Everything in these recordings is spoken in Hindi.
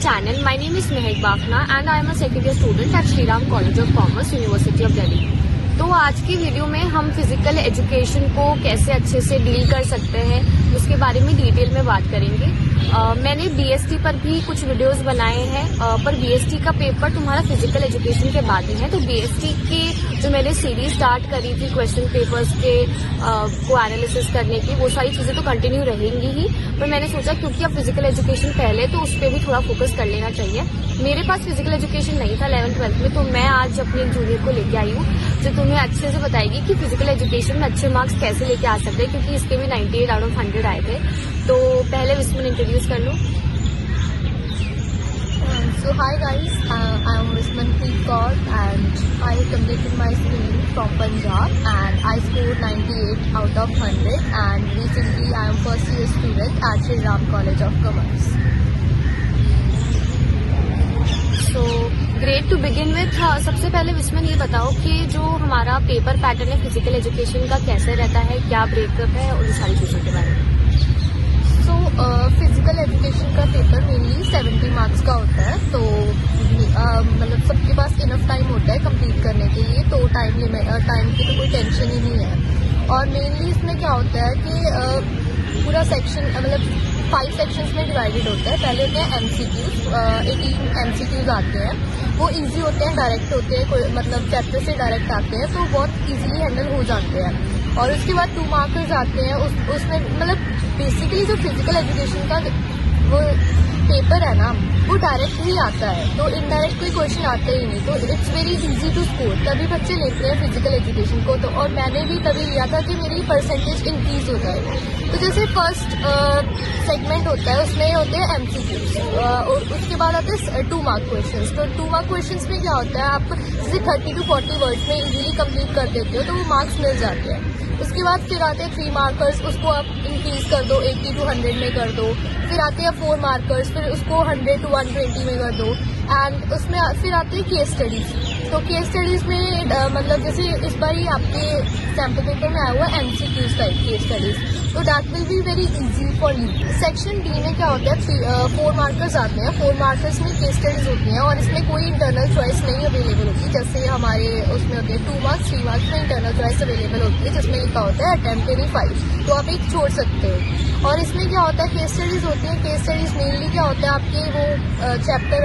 channel. My name is Mehak Bafna and I am a second year student at Shri Ram College of Commerce, University of Delhi. तो आज की वीडियो में हम फिजिकल एजुकेशन को कैसे अच्छे से डील कर सकते हैं उसके बारे में डिटेल में बात करेंगे। मैंने बीएसटी पर भी कुछ वीडियोस बनाए हैं, पर बीएसटी का पेपर तुम्हारा फिजिकल एजुकेशन के बाद ही है। तो बीएसटी की जो मैंने सीरीज स्टार्ट करी थी क्वेश्चन पेपर्स के को एनालिसिस करने की, वो सारी चीज़ें तो कंटिन्यू रहेंगी ही, पर मैंने सोचा क्योंकि अब फिजिकल एजुकेशन पहले तो उस पर भी थोड़ा फोकस कर लेना चाहिए। मेरे पास फिजिकल एजुकेशन नहीं था 11th-12th में, तो मैं आज अपने जूनियर को लेके आई हूँ जो तुम्हें अच्छे से बताएगी कि फिजिकल एजुकेशन में अच्छे मार्क्स कैसे लेके आ सकते हैं, क्योंकि इसके भी 98 आउट ऑफ 100 आए थे। तो पहले विस्मन इंट्रोड्यूस कर लो। So hi guys, I am Vismanpreet Kaur and I completed my schooling from Punjab and I scored 98 out of 100 and recently I am first year student at Shri Ram College of Commerce. So great to begin with. सबसे पहले विस्मन ये बताओ कि जो हमारा पेपर पैटर्न है फिजिकल एजुकेशन का कैसे रहता है, क्या ब्रेकअप है, उन सारी चीज़ों के बारे में। So फिजिकल एजुकेशन का पेपर मेनली 70 मार्क्स का होता है, तो मतलब सबके पास इनफ टाइम होता है कंप्लीट करने के लिए, तो टाइम की तो कोई टेंशन ही नहीं है। और मेनली इसमें क्या होता है कि पूरा सेक्शन मतलब 5 सेक्शंस में डिवाइडेड होता है। पहले होते हैं MCQs, 18 MCQs आते हैं, वो इजी होते हैं, डायरेक्ट होते हैं, मतलब चैप्टर से डायरेक्ट आते हैं, तो बहुत इजीली हैंडल हो जाते हैं। और उसके बाद 2 मार्कर्स आते हैं, उसमें मतलब बेसिकली जो फिजिकल एजुकेशन का वो पेपर है ना, वो डायरेक्ट ही आता है, तो इनडायरेक्ट कोई क्वेश्चन आते ही नहीं, तो it's very easy to score. तभी बच्चे लेते हैं फिजिकल एजुकेशन को, तो और मैंने भी तभी लिया था कि मेरी परसेंटेज इंक्रीज हो जाए। तो जैसे फर्स्ट सेगमेंट होता है उसमें होते हैं MCQs और उसके बाद आते हैं 2 मार्क क्वेश्चंस। तो 2 मार्क क्वेश्चंस में क्या होता है, आप जैसे 30 to 40 वर्ड्स में इजीली कंप्लीट कर देते हो तो वो मार्क्स मिल जाते हैं। उसके बाद फिर आते हैं 3 मार्कर्स, उसको आप इंक्रीज कर दो, 80 to 100 में कर दो। फिर आते हैं 4 मार्कर्स, फिर उसको 100 to 120 में कर दो। एंड उसमें फिर आते हैं केस स्टडीज। तो केस स्टडीज में मतलब जैसे इस बार ही आपके सैम्पल पेपर में आया हुआ है MCQs टाइप केस स्टडीज, तो that will be very easy for you. Section D में क्या होता है, 4 मार्कर्स आते हैं। 4 मार्कर्स में केस स्टडीज होती हैं और इसमें कोई इंटरनल चॉइस नहीं अवेलेबल होती, जैसे हमारे उसमें होते हैं 2 मार्क्स 3 मार्क्स में इंटरनल चॉइस अवेलेबल होती है, जिसमें लिखा होता है अटेम्प्ट एनी 5, तो आप एक छोड़ सकते हो। और इसमें क्या होता है, केस स्टडीज होती है। केस स्टडीज मेनली क्या होता है, आपके वो चैप्टर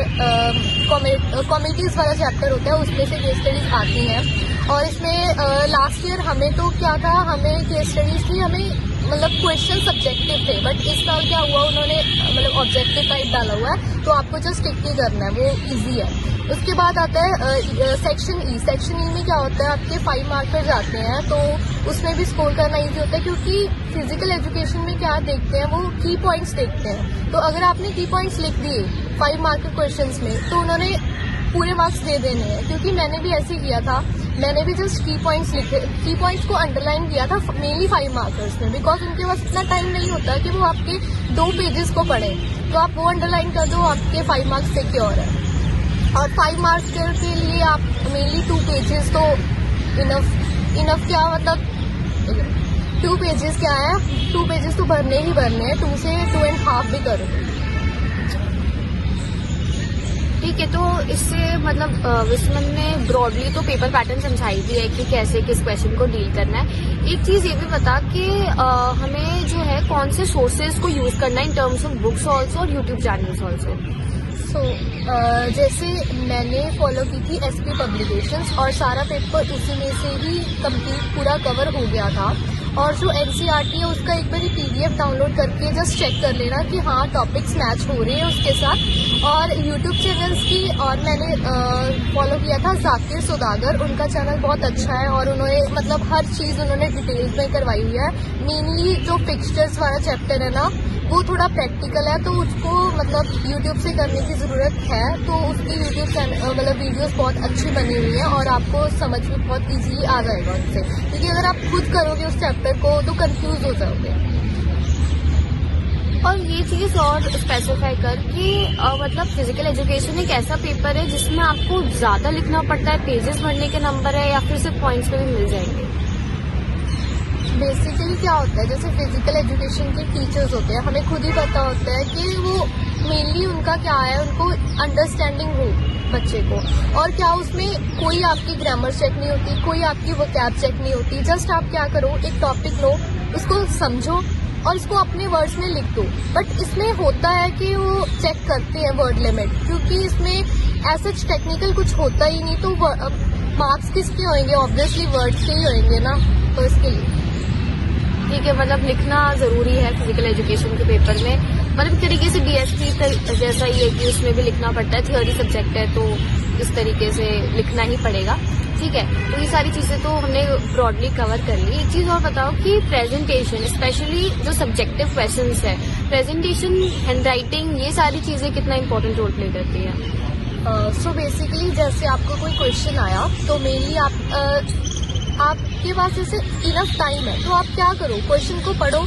कॉमिटीज वाला चैप्टर होता है, उसमें से केस स्टडीज आती हैं। और इसमें लास्ट ईयर हमें तो क्या था, हमें केस स्टडीज थी, हमें मतलब क्वेश्चन सब्जेक्टिव थे, बट इस साल क्या हुआ, उन्होंने मतलब ऑब्जेक्टिव टाइप डाला हुआ है, तो आपको जस्ट टिक ही करना है, वो इजी है। उसके बाद आता है सेक्शन ई। सेक्शन ई में क्या होता है, आपके 5 मार्कर्स आते हैं, तो उसमें भी स्कोर करना ईजी होता है, क्योंकि फिजिकल एजुकेशन में क्या देखते हैं, वो की पॉइंट्स देखते हैं। तो अगर आपने की पॉइंट्स लिख दिए 5 मार्कर क्वेश्चंस में, तो उन्होंने पूरे मार्क्स दे देने हैं। क्योंकि मैंने भी ऐसे किया था, मैंने भी जस्ट की पॉइंट्स लिखे, की पॉइंट्स को अंडरलाइन किया था मेनली 5 मार्कर्स में, बिकॉज उनके पास इतना टाइम नहीं होता कि वो आपके 2 पेजेस को पढ़ें, तो आप वो अंडरलाइन कर दो, आपके 5 मार्क्स सिक्योर है। और 5 मार्क्स के लिए आप मेनली 2 पेजेस तो इनफ क्या मतलब 2 पेजेस क्या है, 2 पेजेस तो भरने ही भरने हैं, 2 से 2.5 भी करो। ठीक है, तो इससे मतलब विस्मन ने ब्रॉडली तो पेपर पैटर्न समझाई दी है कि कैसे किस क्वेश्चन को डील करना है। एक चीज ये भी बता कि हमें जो है कौन से सोर्सेज को यूज करना है in terms of books also और यूट्यूब चैनल्स ऑल्सो। जैसे मैंने फॉलो की थी SP पब्लिकेशंस और सारा पेपर उसी में से ही कंप्लीट पूरा कवर हो गया था। और जो NCERT है उसका एक बार PDF डाउनलोड करके जस्ट चेक कर लेना कि हाँ टॉपिक्स मैच हो रहे हैं उसके साथ। और यूट्यूब चैनल्स की और मैंने फॉलो किया था जाकिर सौदागर, उनका चैनल बहुत अच्छा है और उन्होंने मतलब हर चीज़ उन्होंने डिटेल्स में करवाई हुई है। मेनली जो फिक्सचर्स वाला चैप्टर है ना, वो थोड़ा प्रैक्टिकल है, तो उसको मतलब यूट्यूब से करने की ज़रूरत है, तो उसकी यूट्यूब चैनल मतलब वीडियोस बहुत अच्छी बनी हुई हैं और आपको समझ में बहुत इजीली आ जाएगा उससे, क्योंकि अगर आप खुद करोगे उस चैप्टर को तो कंफ्यूज हो जाओगे। और ये चीज़ और स्पेसिफाई कर कि मतलब फिजिकल एजुकेशन एक ऐसा पेपर है जिसमें आपको ज़्यादा लिखना पड़ता है, पेजेस भरने के नंबर है, या फिर सिर्फ पॉइंट्स पे भी मिल जाएंगे। बेसिकली क्या होता है, जैसे फिजिकल एजुकेशन के टीचर्स होते हैं, हमें खुद ही पता होता है कि वो मेनली उनका क्या है, उनको अंडरस्टैंडिंग हो बच्चे को, और क्या उसमें कोई आपकी ग्रामर चेक नहीं होती, कोई आपकी वोकैब चेक नहीं होती। जस्ट आप क्या करो, एक टॉपिक लो, उसको समझो और उसको अपने वर्ड्स में लिख दो। बट इसमें होता है कि वो चेक करते हैं वर्ड लिमिट, क्योंकि इसमें ऐसा टेक्निकल कुछ होता ही नहीं, तो मार्क्स किसके होंगे, ऑब्वियसली वर्ड्स के ही होंगे ना, तो इसके लिए ठीक है, मतलब लिखना जरूरी है फिजिकल एजुकेशन के पेपर में। मतलब एक तरीके से DST जैसा ही है कि उसमें भी लिखना पड़ता है, थ्योरी सब्जेक्ट है तो इस तरीके से लिखना ही पड़ेगा। ठीक है, तो ये सारी चीजें तो हमने ब्रॉडली कवर कर ली। एक चीज और बताओ कि प्रेजेंटेशन, स्पेशली जो सब्जेक्टिव क्वेश्चंस है, प्रेजेंटेशन, हैंडराइटिंग, ये सारी चीजें कितना इंपॉर्टेंट रोल प्ले करती है? सो बेसिकली जैसे आपको कोई क्वेश्चन आया तो मेनली आपके पास जैसे इनफ टाइम है, तो आप क्या करो, क्वेश्चन को पढ़ो,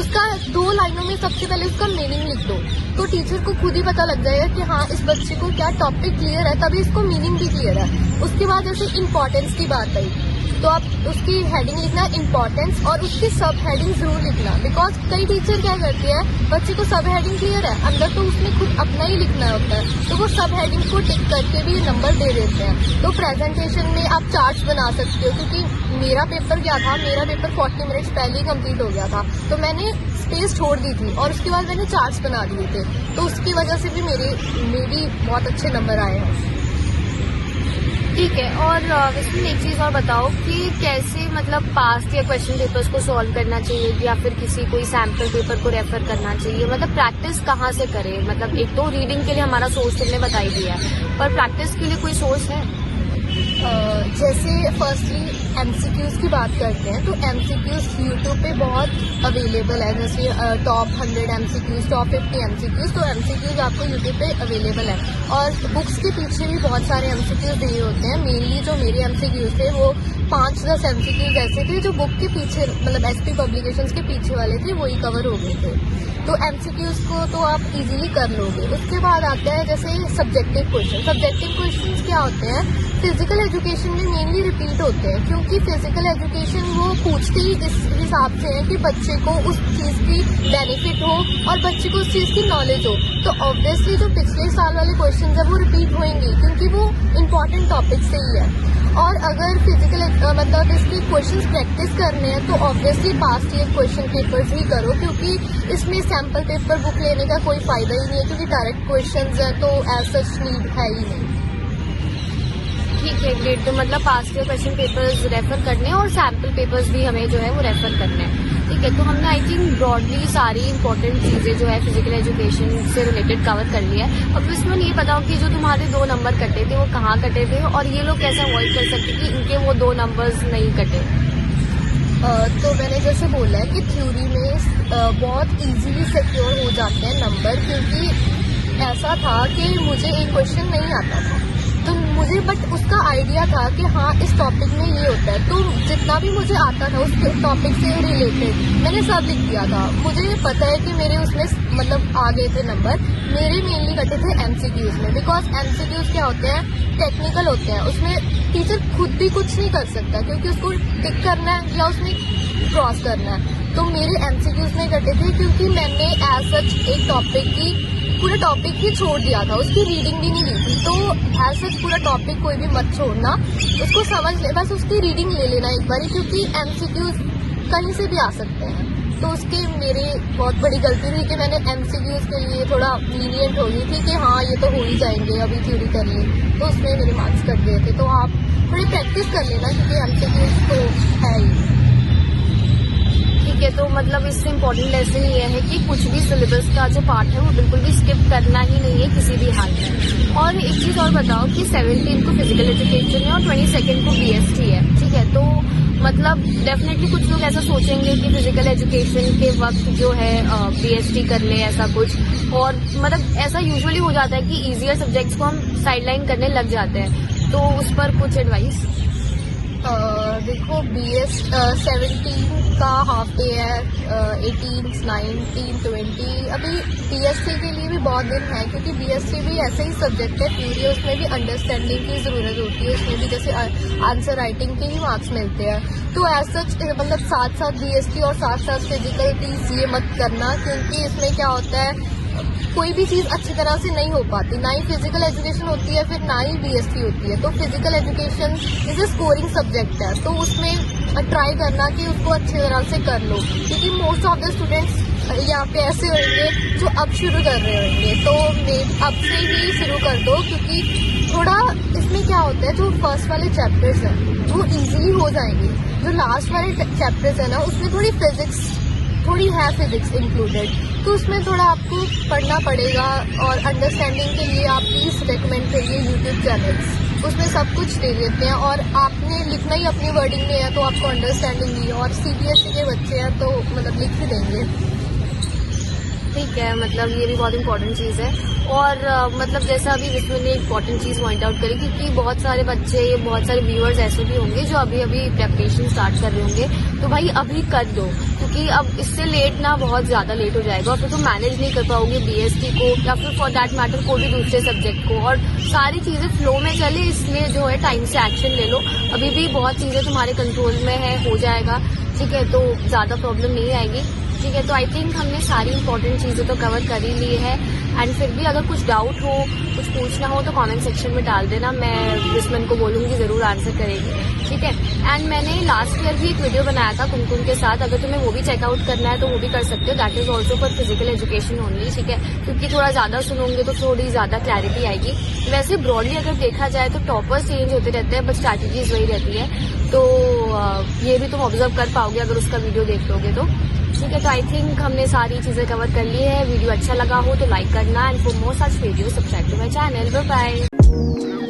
उसका 2 लाइनों में सबसे पहले उसका मीनिंग लिख दो, तो टीचर को खुद ही पता लग जाएगा कि हाँ इस बच्चे को क्या टॉपिक क्लियर है, तभी इसको मीनिंग भी क्लियर है। उसके बाद जैसे इम्पोर्टेंस की बात आई, तो आप उसकी हेडिंग लिखना इम्पोर्टेंस, और उसकी सब हेडिंग जरूर लिखना, बिकॉज कई टीचर क्या करते हैं, बच्चे को सब हेडिंग क्लियर है, अंदर तो उसने खुद अपना ही लिखना होता है, तो वो सब हेडिंग को टिक करके भी नंबर दे देते हैं। तो प्रेजेंटेशन में आप चार्ट्स बना सकते हो, क्योंकि मेरा पेपर क्या था, मेरा पेपर 40 मिनट्स पहले ही कंप्लीट हो गया था, तो मैंने स्पेस छोड़ दी थी और उसके बाद मैंने चार्ट्स बना दिए थे, तो उसकी वजह से भी मेरी बहुत अच्छे नंबर आए हैं। ठीक है, और इसमें एक चीज और बताओ कि कैसे मतलब पास्ट या क्वेश्चन पेपर्स को सॉल्व करना चाहिए, या फिर किसी कोई सैम्पल पेपर को रेफर करना चाहिए, मतलब प्रैक्टिस कहाँ से करें? मतलब एक तो रीडिंग के लिए हमारा सोर्स तुमने बता ही दिया, पर प्रैक्टिस के लिए कोई सोर्स है? जैसे फर्स्टली MCQs की बात करते हैं, तो MCQs यूट्यूब पे बहुत अवेलेबल है, जैसे टॉप 100 MCQs, टॉप 50 MCQs, तो MCQs आपको यूट्यूब पे अवेलेबल है। और बुक्स के पीछे भी बहुत सारे MCQs दिए होते हैं। मेनली जो मेरे MCQs थे वो 5-10 MCQs ऐसे थे जो बुक के पीछे, मतलब SP पब्लिकेशंस के पीछे वाले थे, वही कवर हो गए थे, तो MCQs को तो आप इजीली कर लोगे। उसके बाद आता है जैसे सब्जेक्टिव क्वेश्चन। सब्जेक्टिव क्वेश्चन क्या होते हैं, फिजिकल एजुकेशन में मेनली रिपीट होते हैं, क्योंकि फिजिकल एजुकेशन वो पूछती ही इस हिसाब से है कि बच्चे को उस चीज़ की बेनिफिट हो और बच्चे को उस चीज़ की नॉलेज हो, तो ऑब्वियसली जो पिछले साल वाले क्वेश्चन है वो रिपीट होंगे, क्योंकि वो इम्पॉर्टेंट टॉपिक से ही है। और अगर फिजिकल मतलब इसके क्वेश्चंस प्रैक्टिस करने हैं तो obviously past year question papers ही करो, क्योंकि इसमें सैम्पल पेपर बुक लेने का कोई फायदा ही नहीं है, क्योंकि डायरेक्ट क्वेश्चंस है तो एज सच नीड है ही नहीं। ठीक है, ग्रेट। तो मतलब past year question papers refer करने हैं और सैम्पल पेपर्स भी हमें जो है वो रेफर करने हैं। ठीक है, तो हमने आई थिंक ब्रॉडली सारी इंपॉर्टेंट चीजें जो है फिजिकल एजुकेशन से रिलेटेड कवर कर लिया है। अब इसमें ये बताओ कि जो तुम्हारे 2 नंबर कटे थे वो कहाँ कटे थे, और ये लोग कैसे अवॉइड कर सकते कि इनके वो 2 नंबर्स नहीं कटे? तो मैंने जैसे बोला है कि थ्योरी में बहुत इजीली सिक्योर हो जाते हैं नंबर, क्योंकि ऐसा था कि मुझे एक क्वेश्चन नहीं आता था, तो मुझे बट उसका आइडिया था कि हाँ इस टॉपिक में ये होता है, तो जितना भी मुझे आता था उस टॉपिक से रिलेटेड मैंने सब लिख दिया था। मुझे पता है कि मेरे उसमें मतलब आ गए थे नंबर, मेरे मेनली कटे थे MCQs में, बिकॉज MCQs क्या होते हैं, टेक्निकल होते हैं, उसमें टीचर खुद भी कुछ नहीं कर सकता, क्योंकि उसको टिक करना है या उसमें क्रॉस करना है। तो मेरे MCQs में कटे थे, क्योंकि मैंने एज सच एक टॉपिक की पूरा टॉपिक ही छोड़ दिया था, उसकी रीडिंग भी नहीं ली थी, तो एज सच पूरा टॉपिक कोई भी मत छोड़ना, उसको समझ ले, बस उसकी रीडिंग ले लेना एक बार, क्योंकि MCQs कहीं से भी आ सकते हैं। तो उसके मेरे बहुत बड़ी गलती थी कि मैंने MCQs के लिए थोड़ा लीनियंट हो गई थी कि हाँ ये तो हो ही जाएंगे, अभी थ्योरी कर ली, तो उसमें मेरे मार्क्स कट गए थे। तो आप थोड़ी प्रैक्टिस कर लेना, क्योंकि MCQs तो है ही। ठीक है, तो मतलब इससे इम्पोर्टेंट लेसन ये है कि कुछ भी सिलेबस का जो पार्ट है वो बिल्कुल भी स्किप करना ही नहीं है किसी भी हाल में। और एक चीज और बताओ कि 17 को फिजिकल एजुकेशन है और 22 को BST है। ठीक है, तो मतलब डेफिनेटली कुछ लोग ऐसा सोचेंगे कि फिजिकल एजुकेशन के वक्त जो है BST कर ले ऐसा कुछ, और मतलब ऐसा यूजुअली हो जाता है कि ईजियर सब्जेक्ट्स को हम साइडलाइन करने लग जाते हैं, तो उस पर कुछ एडवाइस? देखो BS 17 का हाफ डे है, 18, 19, 20। अभी BSc के लिए भी बहुत दिन है, क्योंकि BSc भी ऐसा ही सब्जेक्ट है प्यूरी, उसमें भी अंडरस्टैंडिंग की ज़रूरत होती है। उसमें भी जैसे आंसर राइटिंग के ही मार्क्स मिलते हैं। तो एज सच मतलब साथ साथ BSc और साथ साथ फिजिकल प्लीज़ ये मत करना, क्योंकि इसमें क्या होता है कोई भी चीज़ अच्छी तरह से नहीं हो पाती। ना ही फिजिकल एजुकेशन होती है, फिर ना ही BSc होती है। तो physical education is a scoring subject है, तो उसमें ट्राई करना कि उसको अच्छी तरह से कर लो, क्योंकि मोस्ट ऑफ द स्टूडेंट्स यहाँ पे ऐसे होंगे जो अब शुरू कर रहे होंगे। तो अब से ही शुरू कर दो, क्योंकि थोड़ा इसमें क्या होता है, जो फर्स्ट वाले चैप्टर्स हैं वो ईजिली हो जाएंगे। जो लास्ट वाले चैप्टर्स है ना, उसमें थोड़ी फिजिक्स इंक्लूडेड, तो उसमें थोड़ा आपको पढ़ना पड़ेगा। और अंडरस्टैंडिंग के लिए आप प्लीज़ रिकमेंड करिए यूट्यूब चैनल्स, उसमें सब कुछ दे देते हैं, और आपने लिखना ही अपनी वर्डिंग में है तो आपको अंडरस्टैंडिंग नहीं है। और CBSE के बच्चे हैं तो मतलब लिख ही देंगे। ठीक है, मतलब ये भी बहुत इंपॉर्टेंट चीज़ है। और मतलब जैसा अभी विस्मन ने इंपॉर्टेंट चीज़ पॉइंट आउट करी, क्योंकि बहुत सारे बच्चे, बहुत सारे व्यूअर्स ऐसे भी होंगे जो अभी अभी प्रेपरेशन स्टार्ट कर रहे होंगे। तो भाई अभी कर दो, क्योंकि अब इससे लेट ना बहुत ज़्यादा लेट हो जाएगा, और फिर तुम मैनेज नहीं कर पाओगे BSc को, या फिर फॉर दैट मैटर कोई भी दूसरे सब्जेक्ट को। और सारी चीज़ें फ्लो में चले, इसलिए जो है टाइम से एक्शन ले लो। अभी भी बहुत चीज़ें तुम्हारे कंट्रोल में है, हो जाएगा, ठीक है, तो ज़्यादा प्रॉब्लम नहीं आएगी। ठीक है, तो आई थिंक हमने सारी इंपॉर्टेंट चीज़ें तो कवर कर ही ली है। एंड फिर भी अगर कुछ डाउट हो, कुछ पूछना हो तो कमेंट सेक्शन में डाल देना, मैं विस्मन को बोलूँगी, ज़रूर आंसर करेगी। ठीक है, एंड मैंने लास्ट ईयर भी एक वीडियो बनाया था कुमकुम के साथ, अगर तुम्हें वो भी चेकआउट करना है तो वो भी कर सकते हो। That is also for physical education only. ठीक है, क्योंकि थोड़ा ज़्यादा सुनोगे तो थोड़ी ज़्यादा क्लैरिटी आएगी। वैसे ब्रॉडली अगर देखा जाए तो टॉपर्स चेंज होते रहते हैं, बट स्ट्रैटेजीज वही रहती है। तो ये भी तुम ऑब्जर्व कर पाओगे अगर उसका वीडियो देख लोगे तो। ठीक है, तो आई थिंक हमने सारी चीज़ें कवर कर ली है। वीडियो अच्छा लगा हो तो लाइक करना, and for more such video subscribe to my channel. Bye bye.